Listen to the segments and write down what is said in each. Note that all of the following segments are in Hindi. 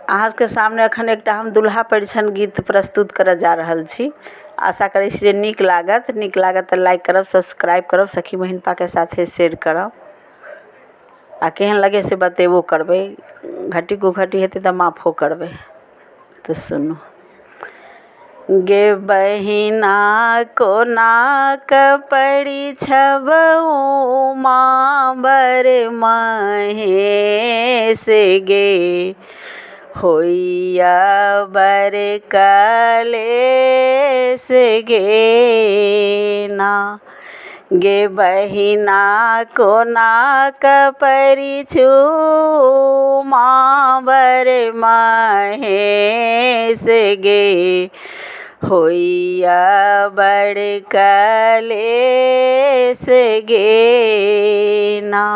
अहाँ के सामने अखन एकटा हम दुल्हा परिछन गीत प्रस्तुत करऽ जा रहल छी। आशा करै छी जे नीक लागत तऽ लाइक करब, सब्सक्राइब करब, सखी बहिनपा के साथे शेयर करब आ केहन लगे से बतेबो करबै। घटी कुघटी हेतै तऽ माफो करबै। तो सुनू। गे बहिना कोना कपड़ी छबऊ माँ बर महेश गे, होइया बर कलेस गे ना। गे बहिना कोना कपड़ी छु माँ बर महेश गे, होइया बड़ कलेस गे ना।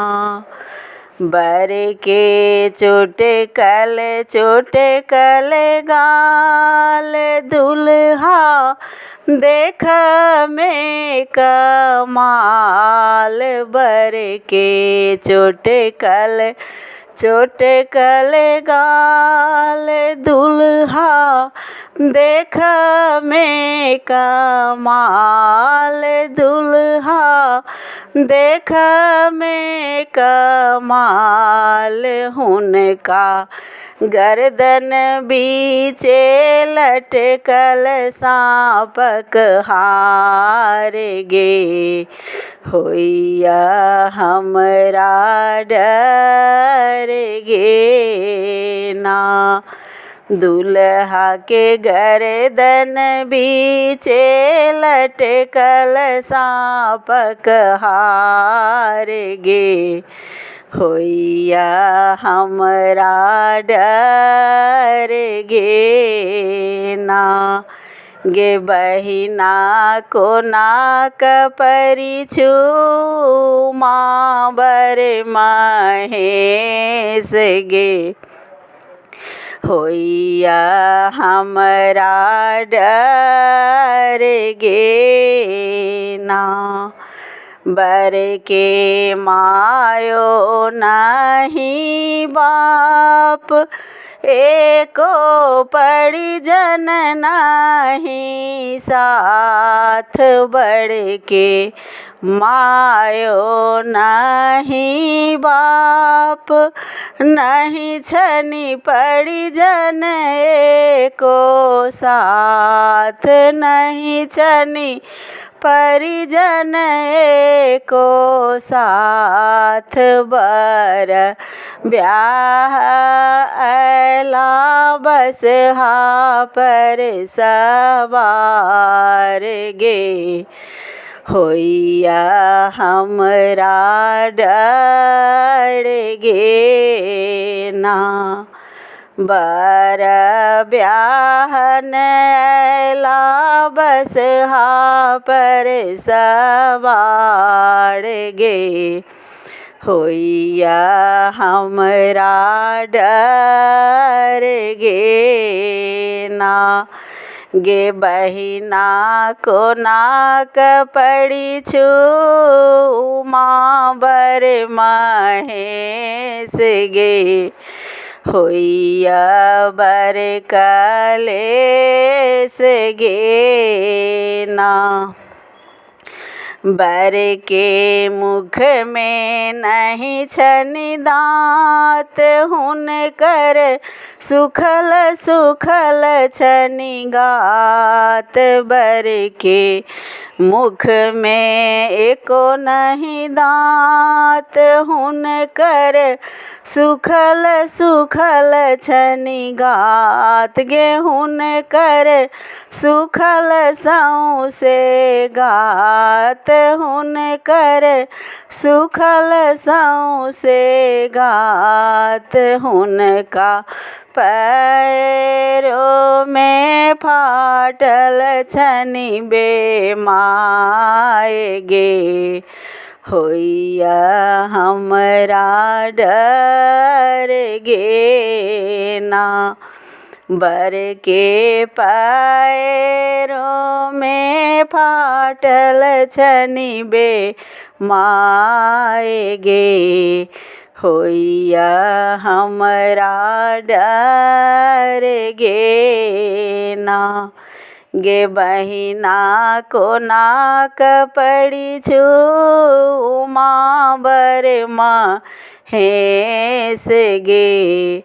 बर के चोटकल गाल दुल्हा देख में कमाल। बर के चोटकल गाल दुल्हा देख में कमाल। दुल्हा देख में कमाल। हुनका गर्दन बीचे लटकल सांपक हार गे, होइया हमरा डर गे ना। दुल्हा के गर्दन बीचे लटकल सांपक हार गे, होइया हमरा डर गे ना। गे बहिना कोना कपड़ी छु माँ बर महेश गे, होइया हमरा डर गे ना। बर के मायो नहीं बाप, एको परिजन नहीं साथ। बर के मायो नहीं बाप, नहीं छनि परिजन एको साथ। नहीं छनि परिजन एको साथ। बर ब्याह अयला बसहा पर सवार गे, होइया हमरा डर गे ना। बर ब्याहन अयला बसहा पर सवार गे, होइया हमरा डर गे ना। गे बहिना कोना कपड़ी छु माँ बर महेश गे, होइया बर कलेस गे ना। बर के मुख में नहीं छनि दाँत, हुनकर सुखल सुखल छनि गात। बर के मुख में एको नहीं दाँत, हुनकर सुखल सुखल छनि गात। गे हुनकर सुखल सौंसे गात, हुनकर सुखल सौंसे गात। हुनका पैरों में फाटल छनि बेमाय गे, होइया हमरा डर गे ना। बर के पैरों में फाटल छनि बेमाय गे, होइया हमरा डर गे ना। गे बहिना कोना कपड़ी छु उमा बरमा हेस गे।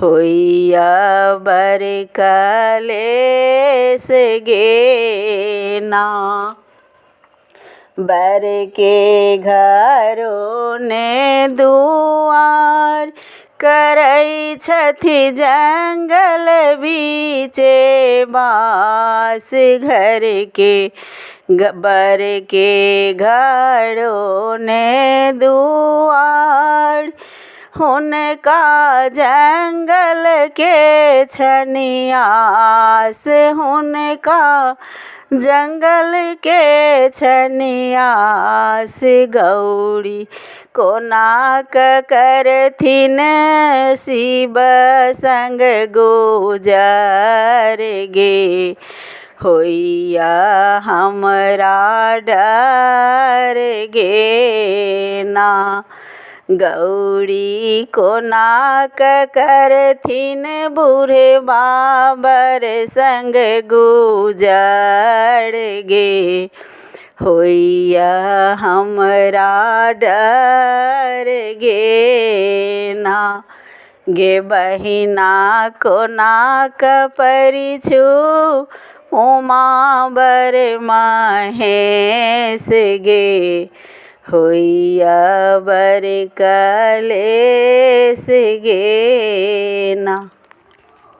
होइया बर कलेस गे ना। बर के घरो ने दुआर करै छथि जंगल बीचे बास। घर के बर के घरो ने दुआर हुनका जंगल के छनियास। हुनका जंगल के छनियास। गौरी कोना करथिन शिव संग गुजर गे। होइया हमरा डर गे ना। गौरी कोना करथिन बूढ़े बाबर संग गुजर गे। होइया हमरा डर गे ना। गे बहिना कोना कपड़ी छु उमा बरमा हेस गे। होइया बर कलेस गे ना।